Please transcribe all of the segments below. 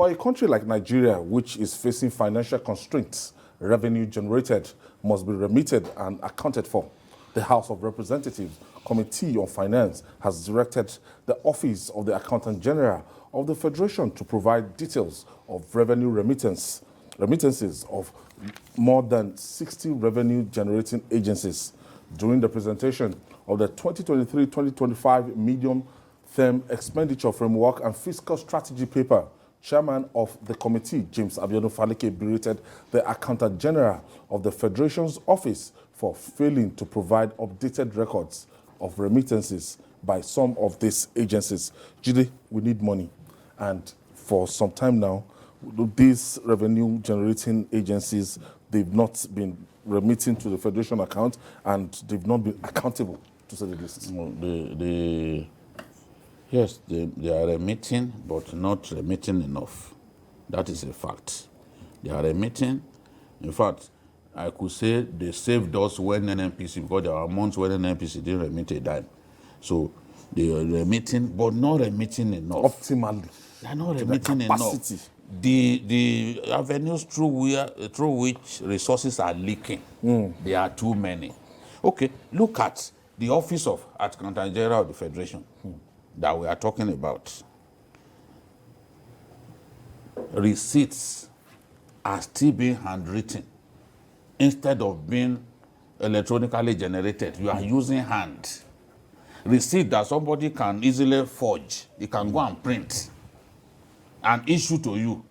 For a country like Nigeria, which is facing financial constraints, revenue generated must be remitted and accounted for. The House of Representatives Committee on Finance has directed the Office of the Accountant General of the Federation to provide details of revenue remittances of more than 60 revenue-generating agencies. During the presentation of the 2023-2025 medium-term expenditure framework and fiscal strategy paper, Chairman of the committee, James Abiodun Faleke, berated the Accountant General of the Federation's office for failing to provide updated records of remittances by some of these agencies. Jide, we need money. And for some time now, these revenue-generating agencies, they've not been remitting to the Federation account, and they've not been accountable, to say the least. Yes, they are remitting, but not remitting enough. That is a fact. They are remitting. In fact, I could say they saved us when NNPC, because there were months when NNPC didn't remit a dime. So they are remitting, but not remitting enough. Optimally. They are not remitting enough. The avenues through which resources are leaking, there are too many. Okay, look at the Office of Accountant General of the Federation that we are talking about. Receipts are still being handwritten instead of being electronically generated. You are using hand. Receipt that somebody can easily forge, he can go and print and issue to you.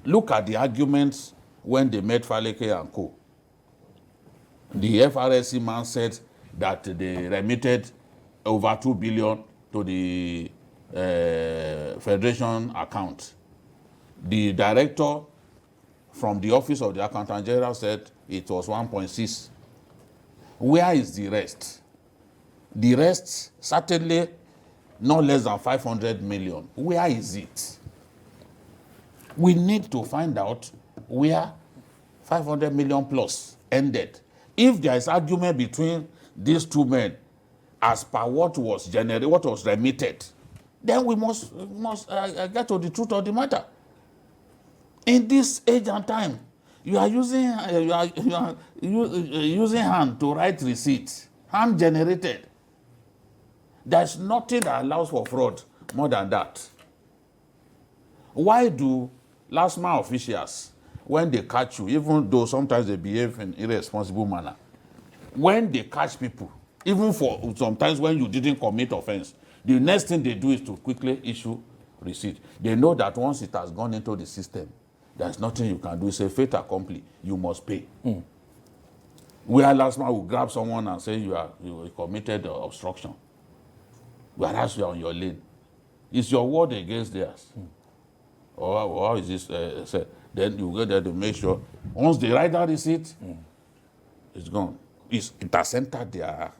Look at the arguments when they met Faleke and Co. The FRSC man said that they remitted over 2 billion to the Federation account. The director from the Office of the Accountant General said it was 1.6. Where is the rest? The rest, certainly not less than 500 million. Where is it? We need to find out where 500 million plus ended. If there is argument between these two men as per what was generated, what was remitted, then we must get to the truth of the matter. In this age and time, you are using hand to write receipts, hand generated. There's nothing that allows for fraud more than that. Why do last mile officials, when they catch you, even though sometimes they behave in irresponsible manner, when they catch people, even for sometimes when you didn't commit offense, the next thing they do is to quickly issue receipt. They know that once it has gone into the system, there's nothing you can do. It's a fait accompli. You must pay. Where last man will grab someone and say you committed obstruction, whereas you are on your lane. It's your word against theirs. Or how is this said? Then you go there to make sure once they write that receipt, it's gone. It has entered their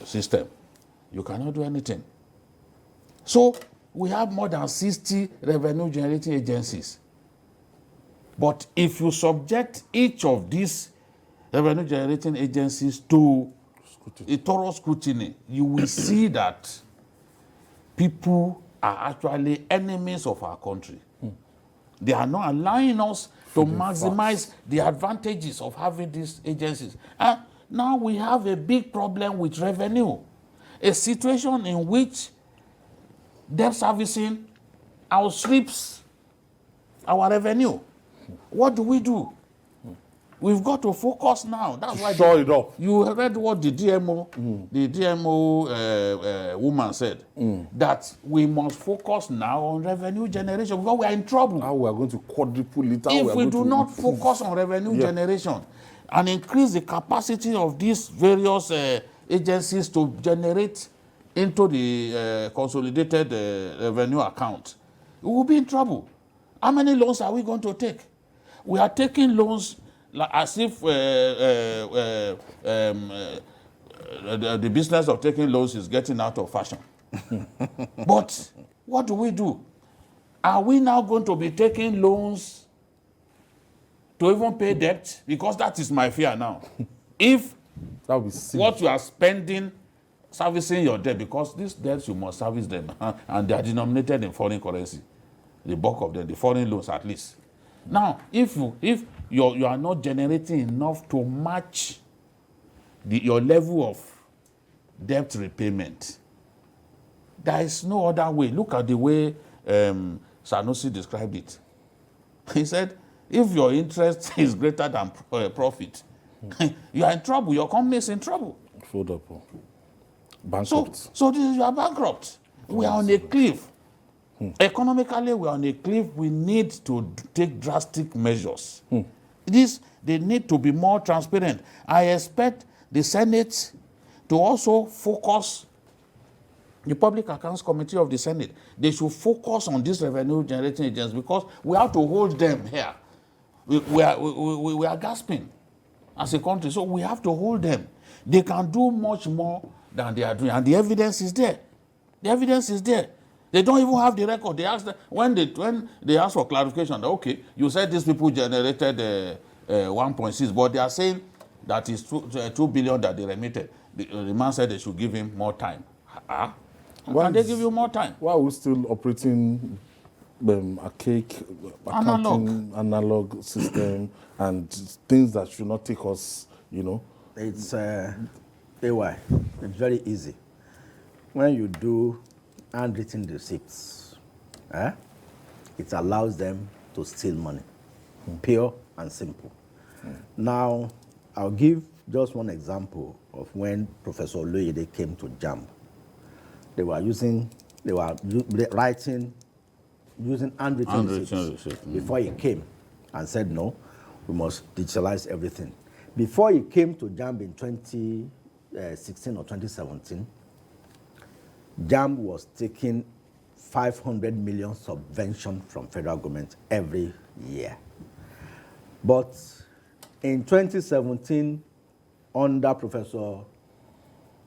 system. You cannot do anything. So we have more than 60 revenue generating agencies. But if you subject each of these revenue generating agencies to a thorough scrutiny, you will see that people are actually enemies of our country. They are not allowing us to maximize the advantages of having these agencies. And now we have a big problem with revenue, a situation in which debt servicing outstrips our revenue. What do we do? We've got to focus now. That's why you read what the DMO, woman said, that we must focus now on revenue generation because we are in trouble. How we are going to quadruple it. If we do not focus on revenue generation and increase the capacity of these various agencies to generate into the consolidated revenue account, we will be in trouble. How many loans are we going to take? We are taking loans as if the business of taking loans is getting out of fashion. But what do? Are we now going to be taking loans to even pay debt? Because that is my fear now. If what you are spending servicing your debt, because these debts you must service them, and they are denominated in foreign currency. The bulk of them, the foreign loans at least. Now, if you are not generating enough to match your level of debt repayment, there is no other way. Look at the way Sanusi described it. He said, if your interest is greater than profit, you are in trouble. Your company is in trouble. Fold up. Bankrupt. So this is, you are bankrupt. We are on a cliff. Economically, we are on a cliff. We need to take drastic measures. They need to be more transparent. I expect the Senate to also focus, the Public Accounts Committee of the Senate, they should focus on these revenue generating agents, because we have to hold them here. We are gasping as a country, so we have to hold them. They can do much more than they are doing, and the evidence is there. The evidence is there. They don't even have the record. They asked when they ask for clarification. Okay, you said these people generated 1.6, but they are saying that is 2 billion that they remitted. The man said they should give him more time. Why they give you more time? Why are we still operating archaic accounting analog system and things that should not take us, It's AY. It's very easy. When you do handwritten receipts, it allows them to steal money. Pure and simple. Now, I'll give just one example of when Professor Oloyede came to JAMB. They were writing, using handwritten receipts before he came and said, no, we must digitalize everything. Before he came to JAMB in 2016 or 2017, JAMB was taking 500 million subvention from federal government every year. But in 2017, under Professor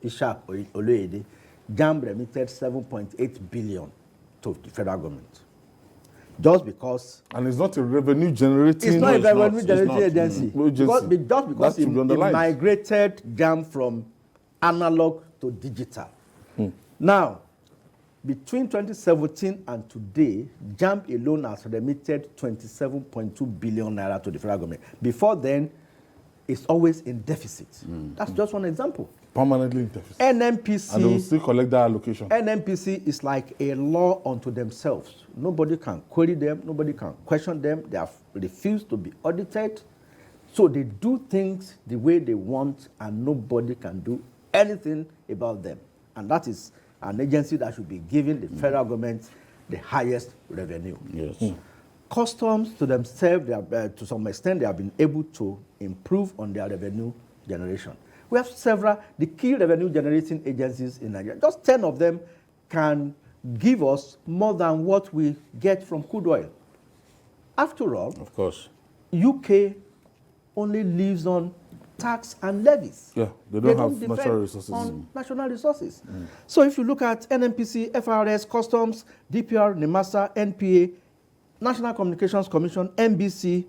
Ishaq Oloyede, JAMB remitted 7.8 billion to the federal government. Just because... And it's not a revenue generating... It's not a revenue generating agency. Just because it migrated JAMB from analog to digital. Now, between 2017 and today, JAMB alone has remitted 27.2 billion naira to the federal government. Before then, it's always in deficit. That's just one example. Permanently in deficit. NMPC... And they will still collect that allocation. NMPC is like a law unto themselves. Nobody can query them. Nobody can question them. They have refused to be audited. So they do things the way they want, and nobody can do anything about them. And that is an agency that should be giving the federal government the highest revenue. Yes. Customs, to themselves, to some extent, they have been able to improve on their revenue generation. We have several, the key revenue generating agencies in Nigeria. Just 10 of them can give us more than what we get from crude oil. After all, Of course. UK only lives on tax and levies. Yeah, they don't have depend natural resources. on national resources. So if you look at NMPC, FRS, Customs, DPR, NIMASA, NPA, National Communications Commission, NBC,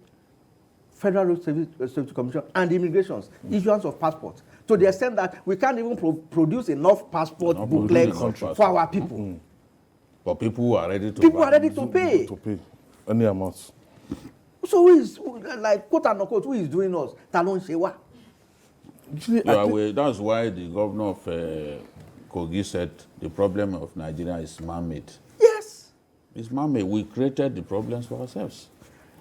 Federal Road Safety Commission, and immigrations, issuance of passports, to the extent that we can't even produce enough passport booklets for our people. But people who are ready to People are ready to pay. To pay any amount. So who is, like, quote unquote, who is doing us? Talon Shewa. That's why the governor of Kogi said the problem of Nigeria is man-made. Yes. It's man-made. We created the problems for ourselves.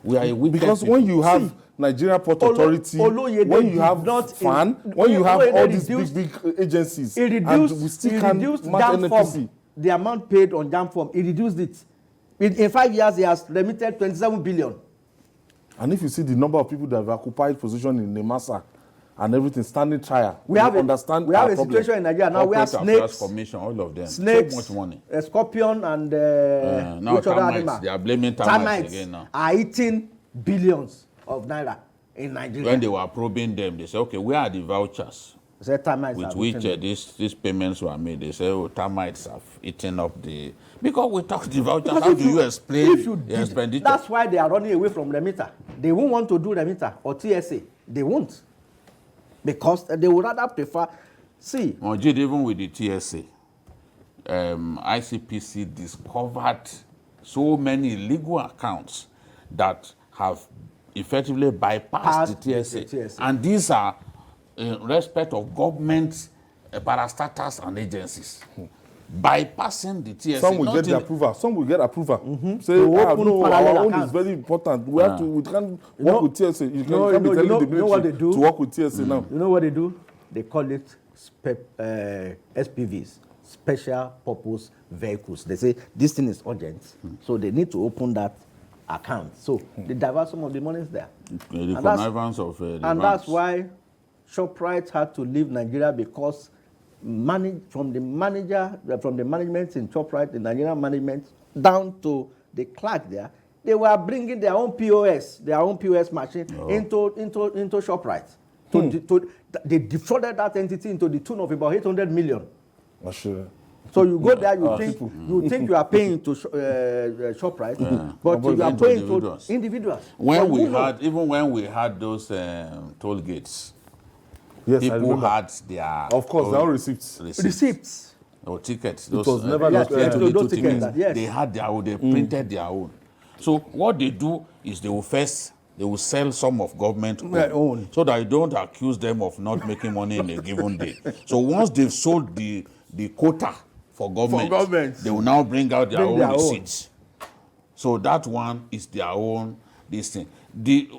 We are a wicked Because people. when you have Nigeria Port Authority, when you have FAN, when you have all these big agencies, It reduced, and we still reduced can't match JAMB NNPC. form. The amount paid on JAMB form, he reduced it. In 5 years, he has remitted 27 billion. And if you see the number of people that have occupied position in NIMASA and everything standing trial, We have a situation in Nigeria now where Corporate Affairs snakes, Commission, all of them, snakes, so much money. Scorpion, and Now which other termites, animal? they are blaming termites again now. Are eating billions of naira in Nigeria. When they were probing them, they said, okay, where are the vouchers They said termites with are which eating these payments were made? They say, oh, termites have eaten up the... Because without the vouchers, Because how if do you explain if you the did, expenditure? that's why they are running away from Remitter. They won't want to do Remitter or TSA. They won't. Because they would rather prefer See, Majid, even with the TSA, ICPC discovered so many illegal accounts that have effectively bypassed the TSA. And these are in respect of government parastatals and agencies. Bypassing the TSA. Some will get the approval. Some will get approval. Say, no, our own is very important. We have to. We can't work with TSA. You can't be telling the military to work with TSA now. You know what they do? They call it SPVs, special purpose vehicles. They say this thing is urgent, so they need to open that account. So they divert some of the monies there. The connivance of the and that's why ShopRite had to leave Nigeria, because from the management in ShopRite, the Nigerian management, down to the clerk there, they were bringing their own POS machine into ShopRite. They defrauded that entity into the tune of about 800 million. Sure. So you go there, you think you are paying to ShopRite, but you are paying to individuals. When we had those toll gates, yes, people had their of course their own receipts or tickets. It was never those tickets. Yes. They had their own. They printed their own. So what they do is they will sell some of government own, so that you don't accuse them of not making money in a given day. So once they've sold the quota for government, they will now bring out their own receipts. So that one is their own this thing. The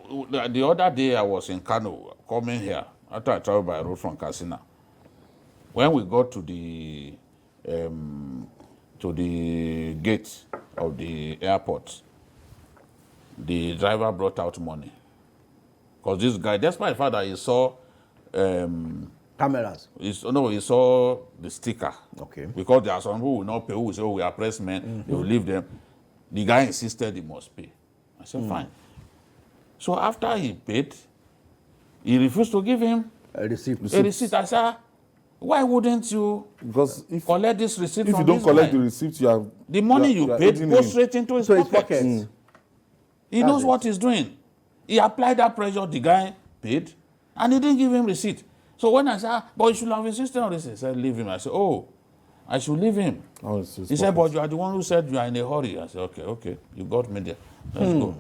other day I was in Kano coming here after I traveled by road from Katsina. When we got to the gate of the airport, the driver brought out money. Because this guy, despite the fact that he saw cameras. He saw the sticker. Okay. Because there are some who will not pay, who will say, oh, we are press men, they will leave them. The guy insisted he must pay. I said, fine. So after he paid, he refused to give him a receipt. I said, why wouldn't you collect this receipt from this guy? If you don't collect the receipt, the money you paid goes straight into his pocket. He knows what he's doing. He applied that pressure, the guy paid, and he didn't give him receipt. So when I said, but you should have insisted on this, he said, leave him. I said, oh, I should leave him. He said, but you are the one who said you are in a hurry. I said, okay, you got me there. Let's go.